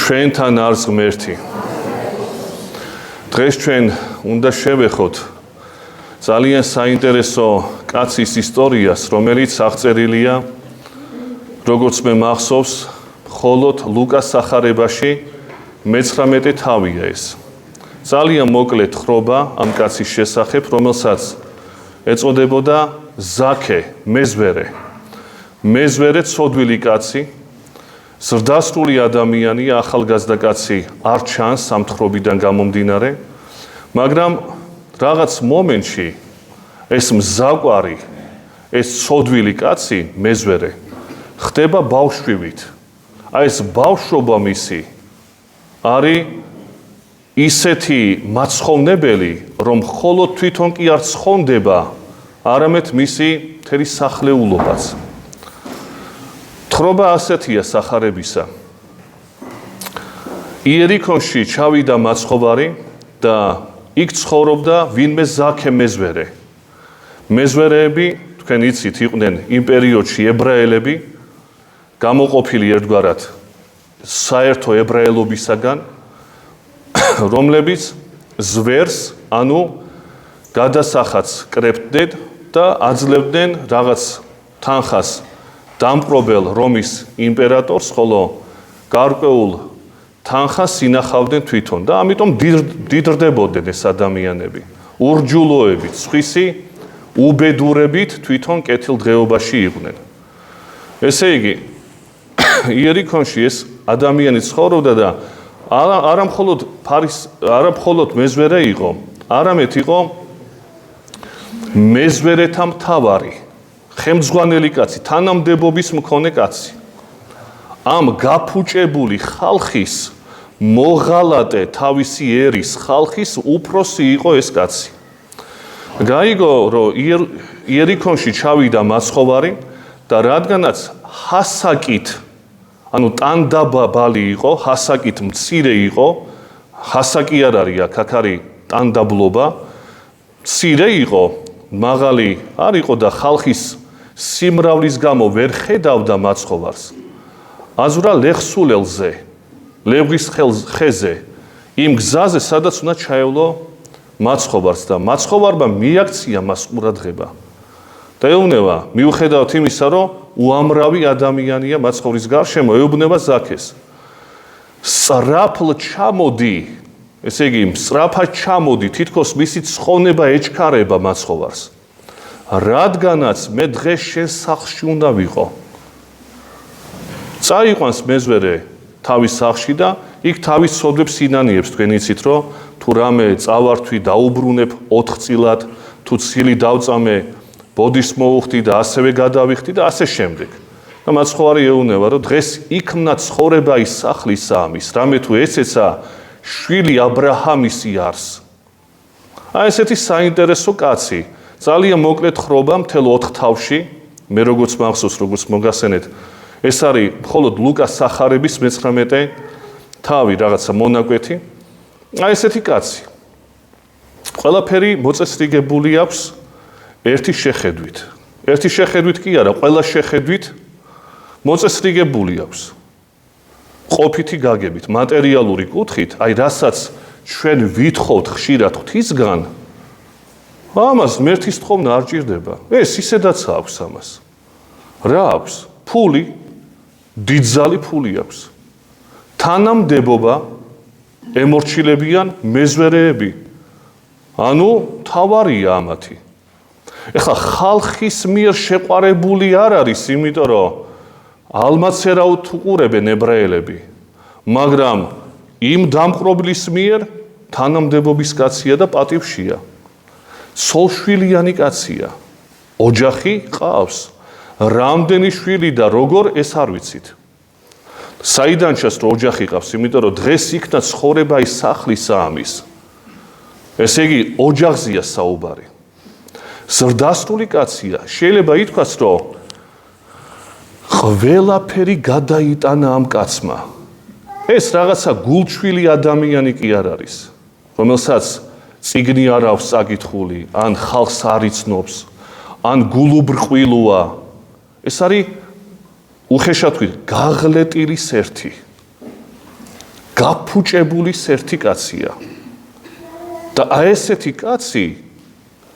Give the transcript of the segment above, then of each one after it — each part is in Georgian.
ჩვენთან არის ღმერთი. დღეს ჩვენ უნდა შევეხოთ ძალიან საინტერესო კაცის ისტორიას, რომელიც აღწერილია, როგორც მე მახსოვს, მხოლოდ ლუკას სახარებაში 19 თავია ეს. ძალიან მოკლე თხრობა ამ კაცის შესახებ, რომელსაც ეწოდებოდა ზაქე, მეზვერე. მეზვერე ცოდვილი კაცი, ზრდასრული ადამიანია, ახალგაზრდა კაცი არ ჩანს ამ თხრობიდან გამომდინარე, მაგრამ რაღაც მომენტში ეს მზაკვარი, ეს ცოდვილი კაცი, მეზვერე, ხდება ბავშვივით. აი ეს ბავშვობა მისი არის ისეთი მაცხოვნებელი, რომ მხოლოდ თვითონ კი არ ცხონდება, არამედ მისი მთელი სახლეულობაც. თხრობა ასეთია სახარებისა. იერიქონში ჩავიდა მაცხოვარი და იქ ცხოვრობდა ვინმე ზაქე მეზვერე. მეზვერეები, თქვენ იცით, იყვნენ იმ პერიოდში ებრაელები, გამოყოფილი ერთგვარად საერთო ებრაელობისაგან, რომლებიც ზვერს, ანუ გადასახადს კრებდნენ და აძლევდნენ რაღაც თანხას დამპყრობელ რომის იმპერატორს, ხოლო გარკვეულ თანხას ინახავდნენ თვითონ და ამიტომ დიდრდებოდნენ ეს ადამიანები. ურჯულოებით, სხვისი უბედურებით თვითონ კეთილდღეობაში იყვნენ. ესე იგი, იერიქონში ეს ადამიანი ცხოვრობდა და არა მხოლოდ მეზვერე იყო, არამედ იყო მეზვერეთა მთავარი, ხელმძღვანელი კაცი, თანამდებობის მქონე კაცი. ამ გაფუჭებული ხალხის მოღალატე თავისი ერის ხალხის უფროსი იყო ეს კაცი. გაიგო, რომ იერიქონში ჩავიდა მაცხოვარი და რადგანაც ჰასაკით, ანუ ტანდაბალი იყო, ჰასაკით მცირე იყო, ჰასაკი არ არის აქ, აქ არის ტანდაბლობა, მცირე იყო, მაღალი არ იყო და ხალხის სიმრავლის გამო ვერ ხედავდა მაცხოვარს. აზვრა ლეხსულელზე, ლევღის ხეზე, იმ გზაზე, სადაც უნდა ჩაევლო მაცხოვარს და მაცხოვარმა მიაქცია მას ყურადღება. და ეუბნება, მიუხედავად იმისა, რომ უამრავი ადამიანია მაცხოვრის გარშემო, ეუბნება ზაქეს. სწრაფლ ჩამოდი, ესე იგი, სწრაფად ჩამოდი, თითქოს მისი ცხონება ეჩქარება მაცხოვარს. რადგანაც მე დღეს შენ სახლში უნდა ვიყო. წაიყვანს მეზვერე თავის სახლში და იქ თავის ცოდვებს ინანიებს, თქვენ იცით, რომ თუ რამე წავართვი, დაუბრუნებ 4 წილად, თუ ცილი დავწამე, ბოდის მოუხდი და ასევე გადავიხდი და ასე შემდეგ. და მაცხოვარი ეუბნება, რომ დღეს იქმნა ცხოვრება ის სახლისა ამის, რამე თუ ესეცა შვილი აბრაჰამისი არს. აი ესეთი საინტერესო კაცი, ძალიან მოკლე თხრობა მთელ 4 თავში, მე როგორც მახსოვს, როგორც მოგასცენეთ, ეს არის მხოლოდ ლუკას სახარების 19 თავი, რაღაცა მონაკვეთი. აი ესეთი კაცი. ყველაფერი მოწესრიგებული აქვს ერთი შეხედვით. ერთი შეხედვით კი არა, ყველა შეხედვით მოწესრიგებული აქვს. ყოფითი გაგებით, მატერიალური კუთხით, აი რასაც ჩვენ ვითხოვთ ხშირად ღვთისგან, ამას მერთვის თხოვნა არ ჭირდება. ეს ისედაც აქვს ამას. რა აქვს? ფული, დიდძალი ფული აქვს. თანამდებობა ემორჩილებიან მეზვერეები. ანუ თავარია ამათი. ეხლა ხალხის მიერ შეყვარებული არ არის, იმიტომ რომ ალმაცერაუთ უყურებენ ებრაელები, მაგრამ იმ დამპყრობლის მიერ თანამდებობის კაცია და პატივშია. ცოლშვილიანი კაცია. ოჯახი ყავს. რამდენი შვილი და როგორ ეს არ ვიცით. საიდან ჩას რომ ოჯახი ყავს, იმიტომ რომ დღეს იქნა ცხოვრება ის სახლისა ამის. ესე იგი, ოჯახზეა საუბარი. ზრდასრული კაცია. შეიძლება ითქვას, რომ ყველაფერი გადაიტანა ამ კაცმა. ეს რაღაცა გულჩვილი ადამიანი კი არ არის, რომელსაც წიგნი არ აქვს წაკითხული, ან ხალხს არ იცნობს, ან გულუბრყვილოა. ეს არის უხეშად ვთქვით, გაღლეტილის ერთი. გაფუჭებული ერთი კაცია. და აი ესეთი კაცი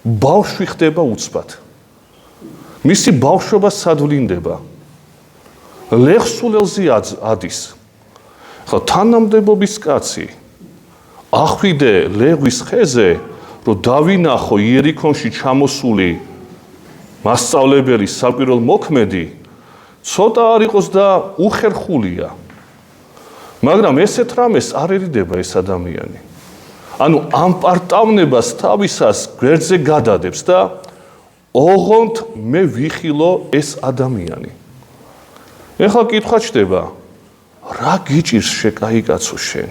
ბავშვი ხდება უცბად. მისი ბავშვობა სადვლინდება. ლეხსულელზე ადის. ხო თანამდებობის კაცი ახვიდე ლეღვის ხეზე, რომ დავინახო იერიქონში ჩამოსული მასწავლებელი საკვირველ მოქმედი, ცოტა არ იყოს და უხერხულია. მაგრამ ესეთ რამეს არ ერიდება ეს ადამიანი. ანუ ამ პარტავნებას თავისას გვერდზე გადადებს და ოღონდ მე ვიხილო ეს ადამიანი. ეხლა კითხვა ჩდება, რა გიჭირს შეკაი კაცო შენ?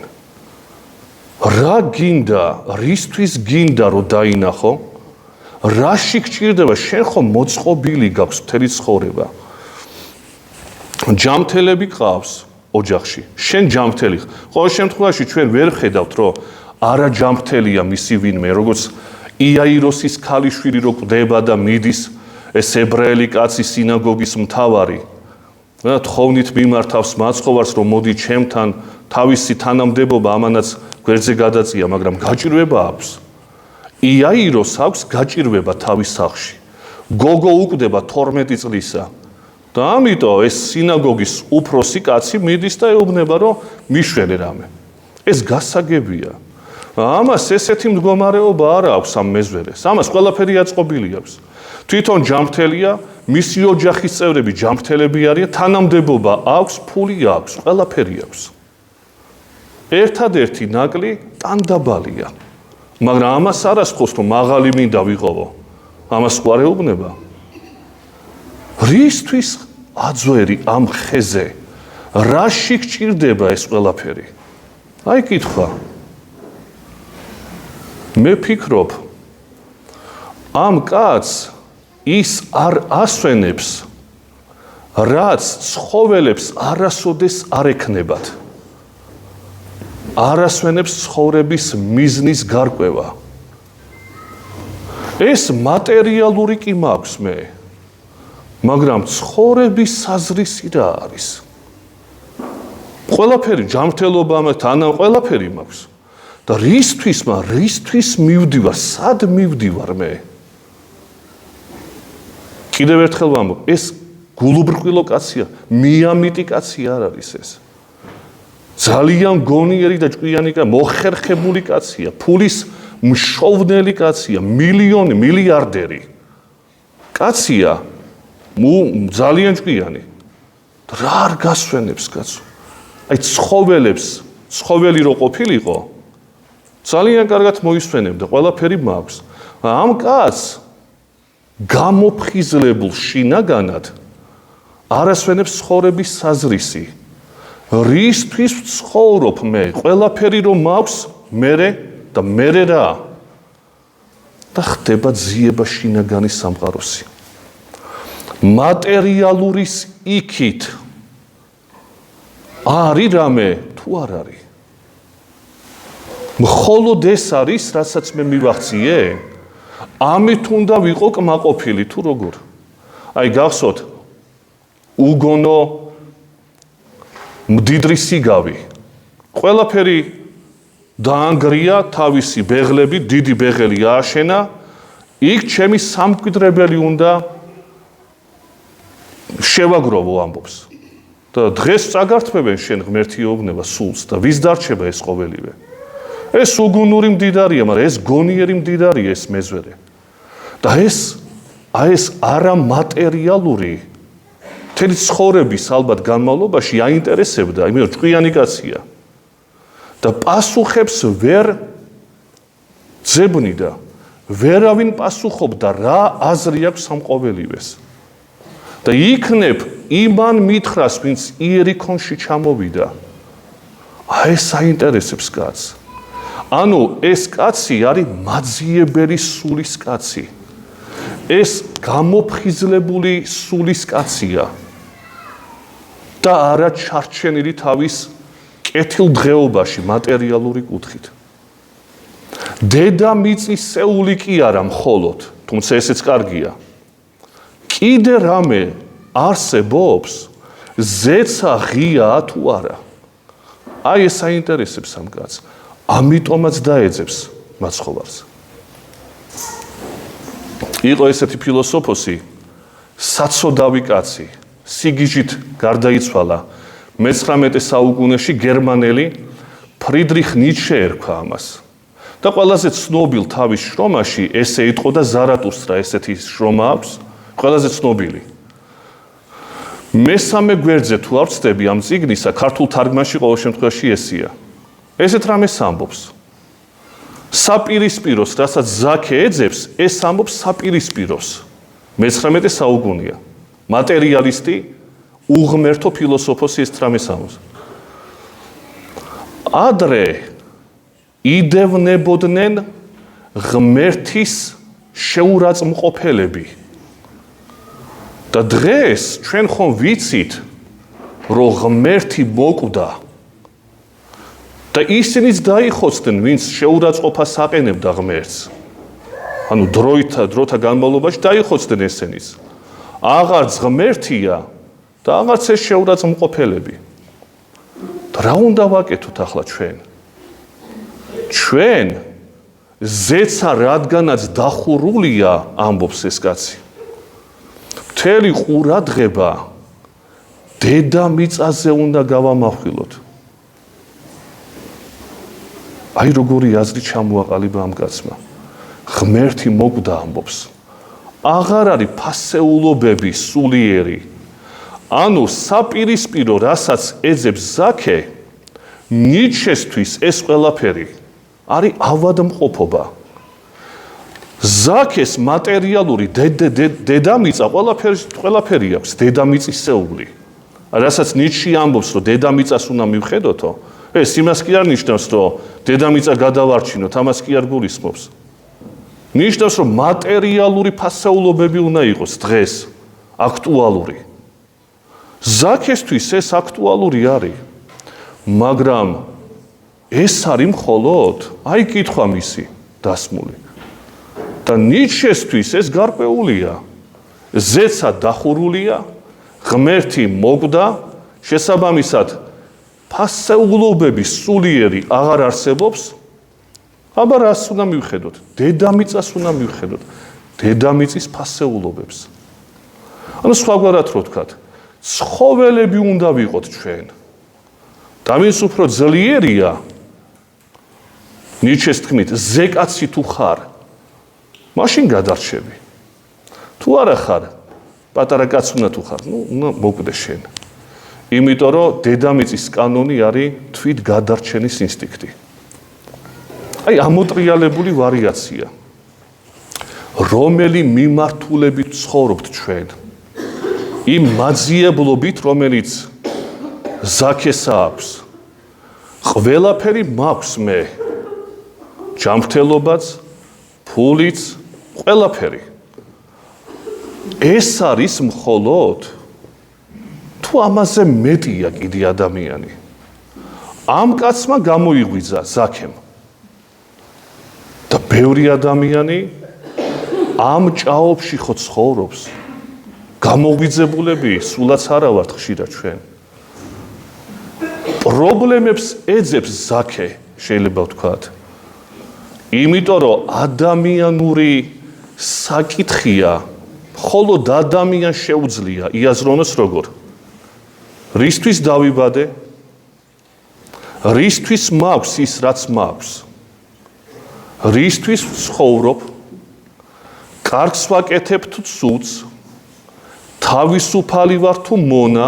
რა გინდა, რისთვის გინდა რომ დაინახო? რაში გჭირდება? შენ ხო მოწყობილი გაქვს მთელი ცხოვრება. ჯამთელები ყავს ოჯახში. შენ ჯამთელი. ყოველ შემთხვევაში ჩვენ ვერ ხედავთ, რომ არა ჯამთელია მისი ვინმე, როგორც იაიროსის ქალიშვილი რო კვდება და მიდის ეს ებრაელი კაცი სინაგოგის მთავარი. და თხოვნით მიმართავს მაცხოვარს, რომ მოდი ჩემთან, თავისი თანამდებობა ამანაც გვერდზე გადაწია, მაგრამ გაჭირვება აქვს. იაიროს აქვს გაჭირვება თავის სახლში. გოგო უკვდება 12 წლისა. და ამიტომ ეს სინაგოგის უფროსი კაცი მიდის და ეუბნება, რომ მიშვენე რამე. ეს გასაგებია. ამას ესეთი მდგომარეობა არ აქვს ამ მეზვერეს. ამას ყველაფერი აწყობილი აქვს. თვითონ ჯამთელია, მისი ოჯახის წევრები ჯამთელები არიან, თანამდებობა აქვს, ფული აქვს, ყველაფერი აქვს. ერთადერთი ნაკლი ტანდაბალია. მაგრამ ამას არ ასწავს, რომ მაღალი მინდა ვიყოვო. ამას ხო არ ეუბნება. რისთვის აძვერი ამ ხეზე? რაში გჭირდება ეს ყველაფერი? აი კითხვა. მე ფიქრობ, ამ კაცს ის არ ასვენებს, რაც ცხოველებს არასოდეს არ ექნებათ. არ ასვენებს ცხოვრების მიზნის გარკვევა. ეს მატერიალური კი მაქვს მე, მაგრამ ცხოვრების საზრისი რა არის? ყველაფერი ჯამრთელობა თან ყველაფერი მაქვს. და რისთვის მივდივარ, სად მივდივარ მე? კიდევ ერთხელ ვამბობ, ეს გულუბრყვილო კაცია, მიამიტი კაცი არ არის ეს. ძალიან გონიერი და ჭკვიანი კაცია, მოხერხებული კაცია, ფულის მშოვნელი კაცია, მილიარდერი. კაცია, ძალიან ჭკვიანი. რა არ გასვენებს კაცო? აი ცხოველი რო ყოფილიყო, ძალიან კარგად მოისვენებდა, ყველაფერი მაქვს. ამ კაცს გამოფხიზლებულ შინაგანად არ ასვენებს ცხოვრების საზრისი. რისთვის ვცხოვრობ მე? ყველაფერი რომ მაქვს, მე რა? და ხდება ძიება შინაგანის სამყაროსი. მატერიალურის იქით არის რამე თუ არ არის? მხოლოდ ეს არის, რასაც მე მივახციე? ამით უნდა ვიყო კმაყოფილი თუ როგორ? აი გახსოვთ უგონო მდიდრი სიგავი. ყველაფერი დაანგრია, თავისი ბეღლები, დიდი ბეღელი ააშენა, იქ ჩემი სამკვიდრებელი უნდა შევაგროვო ამბობს. და დღეს წაგართმევენ შენ ღმერთიეუბნება სულს და ვის დარჩება ეს ყოველივე? ეს უგუნური მდიდარია, მაგრამ ეს გონიერი მდიდარია ეს მეზვერე. და ეს არამატერიალური მთელი ცხოვრების ალბათ განმავლობაში აინტერესებდა, იმიტომ ჭკვიანი კაცია. და პასუხებს ვერ ძებნიდა, ვერავინ პასუხობდა რა აზრი აქვს ამ ყოველივეს. და იქნებ იმან მითხრას, ვინც იერიქონში ჩამოვიდა. ეს აინტერესებს კაცს. ანუ ეს კაცი არის მაძიებელი სულის კაცი. ეს გამოფხიზლებული სულის კაცია. და არა ჩარჩენილი თავის კეთილდღეობაში, მატერიალური კუთხით. დედამიწისეული კი არა მხოლოდ, თუმცა ესეც კარგია. კიდე რამე არსებობს, ზეცა ღიაა თუ არა. აი ეს აინტერესებს ამ კაცს. ამიტომაც დაეძებს მაცხოვარს. იყო ესეთი ფილოსოფოსი, საცოდავი კაცი, სიგიჟით გარდაიცვალა 19 საუკუნეში გერმანელი ფრიდრიხ ნიშე ერქვა ამას. და ყველაზე ცნობილ თავის შრომაში ესე იტყოდა ზარატუსტრა, ესეთი შრომა აქვს, ყველაზე ცნობილი. მესამე გვერდზე თუ არ ვწდები ამ წიგნისა, ქართულ თარგმანში ყოველ შემთხვევაში ესია. ესეთ რამეს ამბობს. საპირისპიროს, რასაც ზაქე ეძებს, ეს ამბობს საპირისპიროს. 19 საუკუნეა. მატერიალისტი, უღმერთო ფილოსოფოსი ეს რამეს ამბობს. ადრე იდევნებოდნენ ღმერთის შეურაცხმყოფელები. და დღეს ჩვენ ხომ ვიცით, რომ ღმერთი მოკვდა და ისინიც დაიხოცდნენ, ვინც შეურაცხყოფას აყენებდა ღმერთს. ანუ დროთა განმავლობაში დაიხოცდნენ ესენიც. აღარც ღმერთია და აღარც ეს შეურაცხმყოფელები. და რა უნდა ვაკეთოთ ახლა ჩვენ? ჩვენ ზეცა რადგანაც დახურულია, ამბობს ეს კაცი. მთელი ყურადღება დედამიწაზე უნდა გავამახვილოთ. აი როგორი აზრი ჩამოაყალიბა ამ კაცმა. ღმერთი მოკვდა ამბობს. აღარ არის ფასეულობები სულიერი. ანუ საპირისპირო, რასაც ეძებს ზაქე, ნიშესთვის ეს ყველაფერი არის ავადმყოფობა. ზაქეს მატერიალური დედამიწა ყველაფერი აქვს, დედამიწისეული. რასაც ნიში ამბობს, რომ დედამიწას უნდა მივხედოთო, ეს იმას კი არ ნიშნავს, რომ დედამიწა გადავარჩინოთ, ამას კი არ გულისხმობს. ნიშნავს, რომ მატერიალური ფასეულობები უნდა იყოს დღეს აქტუალური. ზაქესთვის ეს აქტუალური არის, მაგრამ ეს არის მხოლოდ, აი კითხვა მისი დასმული. და ნიშესთვის ეს გარკვეულია. ზეცა დახურულია, ღმერთი მოკვდა, შესაბამისად ფასეულობები სულიერი აღარ არსებობს. აბა რას უნდა მივხედოთ? დედამიწას უნდა მივხედოთ. დედამიწის ფასეულობებს. ანუ სხვაგვარად რო ვთქვათ, ცხოველები უნდა ვიყოთ ჩვენ. და ვინც უფრო ძლიერია, ნიშეს თქმით, ზეკაცი თუ ხარ, მაშინ გადარჩები. თუ არა ხარ, პატარა კაც უნდა თუ ხარ, უნდა მოკვდე შენ. იმიტომ რომ დედამიწის კანონი არის თვით გადარჩენის ინსტინქტი. აი ამოტრიალებული ვარიაცია. რომელი მიმართულებით ცხოვრობთ ჩვენ? იმ მაძიებლობით, რომელიც ზაქეს აქვს. ყველაფერი მაქვს მე. ჯანმრთელობაც, ფულიც, ყველაფერი. ეს არის მხოლოდ თუ ამაზე მეტია კიდე ადამიანი. ამ კაცმა გამოიღვიძა ზაქემ. და ბევრი ადამიანი ამ ჭაობში ხო ცხოვრობს. გამოღვიძებულები სულაც არა ვართ ხშირად ჩვენ. პრობლემებს ეძებს ზაქე, შეიძლება ვთქვათ. იმიტომ რომ ადამიანური საკითხია, მხოლოდ ადამიანს შეუძლია იაზრონოს როგორ. რისთვის დავიბადე? რისთვის მაქვს ის, რაც მაქვს? რისთვის ვცხოვრობ? კარგს ვაკეთებ თუ ცუდს? თავისუფალი ვარ თუ მონა?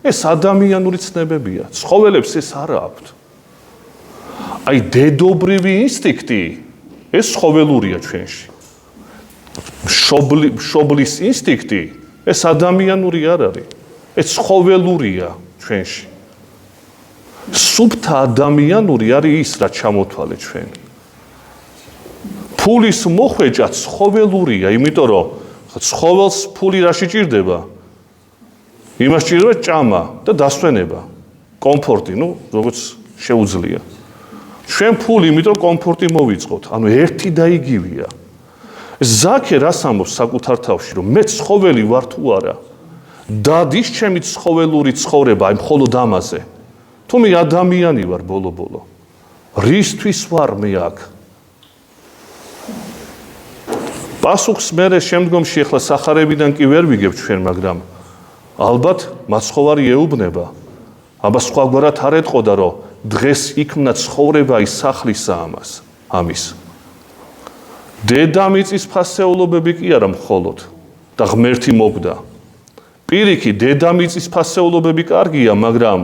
ეს ადამიანური ცნებებია. ცხოველებს ეს არა აქვთ. აი დედობრივი ინსტინქტი ეს ცხოველურია ჩვენში. მშობლის ინსტინქტი ეს ადამიანური არ არის. ეს ცხოველურია ჩვენში. სუფთა ადამიანური არის ის, რაც ჩამოთვალე ჩვენ. ფულის მოხვეჭა ცხოველურია, იმიტომ რომ ცხოველს ფული რა შეჭირდება? იმას ჭირდება ჭამა და დასვენება, კომფორტი, როგორც შეუძლია. ჩვენ ფული, იმიტომ კომფორტი მოვიწყოთ, ანუ ერთი და იგივეა. ზაქე რას ამბობს საკუთარ თავში, რომ მე ცხოველი ვარ თუ არა? დადის ჩემი ცხოველური ცხოვრება, აი მხოლოდ ამაზე. თუ მე ადამიანი ვარ ბოლო-ბოლო, რისთვის ვარ მე აქ? პასუხს მე შემდგომში ახლა სახარებიდან კი ვერ ვიგებ ჩვენ, მაგრამ ალბათ მაცხოვარი ეუბნება, აბა სხვაგვარად არ ეტყოდა, რომ დღეს იქმნა ცხოვრება ის სახლისა ამის. დედამიწის ფასეულობები კი არა მხოლოდ და ღმერთი მოგდა. პირიქით, დედამიწის ფასეულობები კარგია, მაგრამ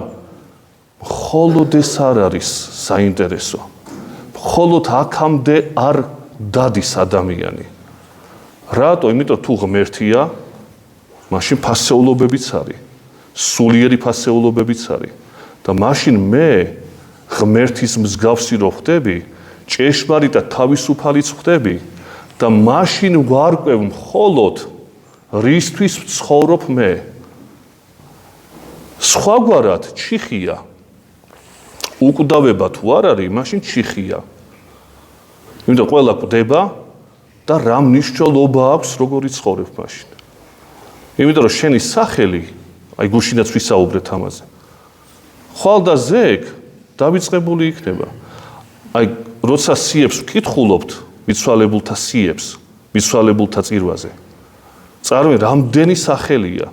მხოლოდ ეს არ არის საინტერესო. მხოლოდ აქამდე არ დადის ადამიანი. რატო? იმიტომ თუ ღმერთია, მაშინ ფასეულობებიც არის, სულიერი ფასეულობებიც არის და მაშინ მე ღმერთის მსგავსი რო ხდები, ჭეშმარიტად თავისუფალიც ხდები და მაშინ ვარკვევ მხოლოდ რისთვის ვცხოვრობ მე. სხვაგვარად ჩიხია. უკვდავება თუ არ არის, მაშინ ჩიხია. იმიტომ ყველა კვდება და რა მნიშვნელობა აქვს როგორი ცხოვრებ მაშინ. იმიტომ რომ შენი სახელი, აი გუშინაც ვისაუბრეთ ამაზე, ხვალ და ზეგ დავიწყებული იქნება. აი როცა სიებს ვკითხულობთ, მიცვალებულთა სიებს, მიცვალებულთა წირვაზე, წარმოიდგინე რამდენი სახელია.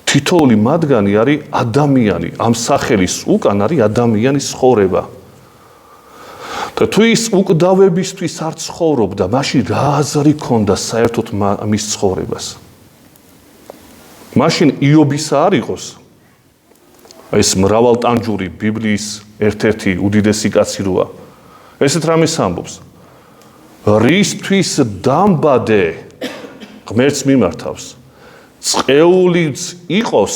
თითოეული მათგანი არის ადამიანი, ამ სახელის უკან არის ადამიანის ცხოვრება. და თუ ის უკვდავებისთვის არ ცხოვრობდა, მაშინ რა აზრი ქონდა საერთოდ მის ცხოვრებას? მაშინ იობისა არ იყოს ეს მრავალტანჯური ბიბლიის ერთ-ერთი უდიდესი კაცი როა. ესეთ რამეს ამბობს. რისთვის დამბადე ღმერთს მიმართავს. წყეულიც იყოს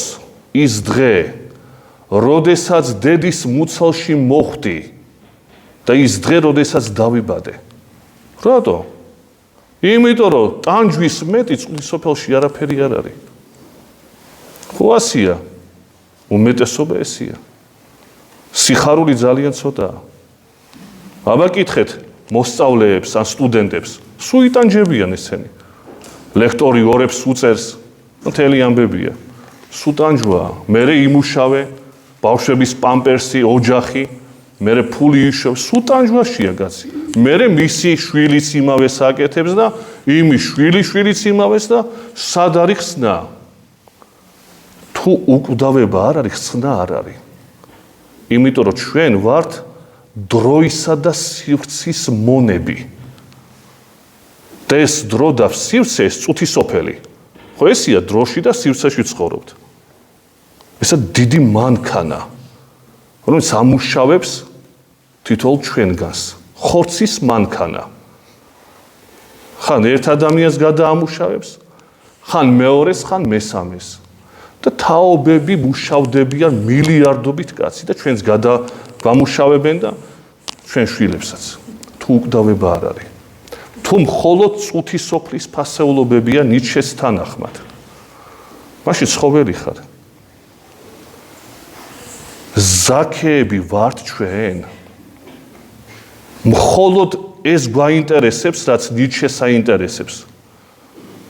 ის დღე, როდესაც დედის მუცელში მოხვდი და ის დღე, როდესაც დავიბადე. რატო? იმიტომ რომ ტანჯვის მეტი წყლის სოფელში არაფერი არ არის. ხო ასია, უმეტესობა ესია. სიხარული ძალიან ცოტაა. აბა კითხეთ მოსწავლეებს ან სტუდენტებს, სულ იტანჯებიან ესენი. ლექტორი ორებს უწერს, მთელი ამბებია. სულ ტანჯვაა, მერე იმუშავე, ბავშვების პამპერსი, ოჯახი, მერე ფული იშოვს, სულ ტანჯვაშია კაცი. მერე მისი შვილიც იმავეს აკეთებს და იმის შვილიც იმავეს და სად არის ხსნა? თუ უკვდავება არ არის, ხსნა არ არის. იმიტომ რომ ჩვენ ვართ დროისა და სივრცის მონები. და ეს დრო და სივრცე ეს წუთი სოფელი. ხო ესია დროში და სივრცეში ცხოვრობთ. ესა დიდი მანქანა, რომელიც ამუშავებს თითოეულ ჩვენგანს. ხორცის მანქანა. ხან ერთ ადამიანს გადაამუშავებს, ხან მეორეს, ხან მესამეს. და თაობები მუშავდებიან მილიარდობით კაცი და ჩვენს გამუშავებენ და ჩვენ შვილებსაც. თუ უკვდავება არ არის. თუ მხოლოდ წუთი სოფლის ფასეულობებია ნიჩეს თანახმად. მაშინ ცხოველი ხარ. ზაქეები ვართ ჩვენ. მხოლოდ ეს გვაინტერესებს, რაც ნიჩეს აინტერესებს.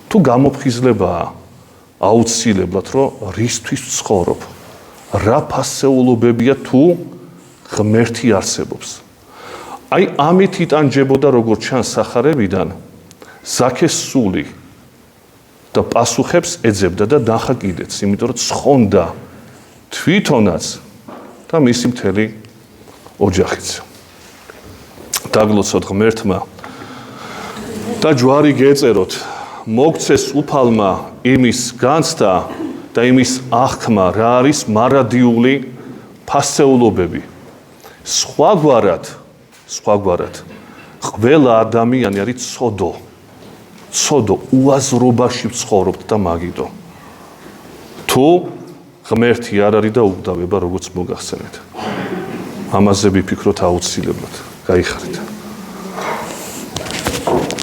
თუ გამოფხიზლებაა აუცილებლად, რომ რისთვის ვცხოვრობ, რა ფასეულობებია თუ ღმერთი არსებობს. აი ამით იტანჯებოდა როგორც ჩანს სახარებიდან ზაქეს სული და პასუხებს ეძებდა და ნახა კიდეც, იმიტომ რომ ცხონდა თვითონაც და მისი მთელი ოჯახიც. დაგლოცოთ ღმერთმა და ჯვარი გეწეროთ, მოგცეს უფალმა იმის განცდა და იმის აღქმა, რა არის მარადიული ფასეულობები. სხვაგვარად ყველა ადამიანი არის ცოდო უაზრობაში ვცხოვრობთ და მაგიდო. თუ ღმერთი არ არის და უკვდავება როგორც მოგახსენეთ. ამაზე ვიფიქროთ აუცილებლად. გაიხარეთ.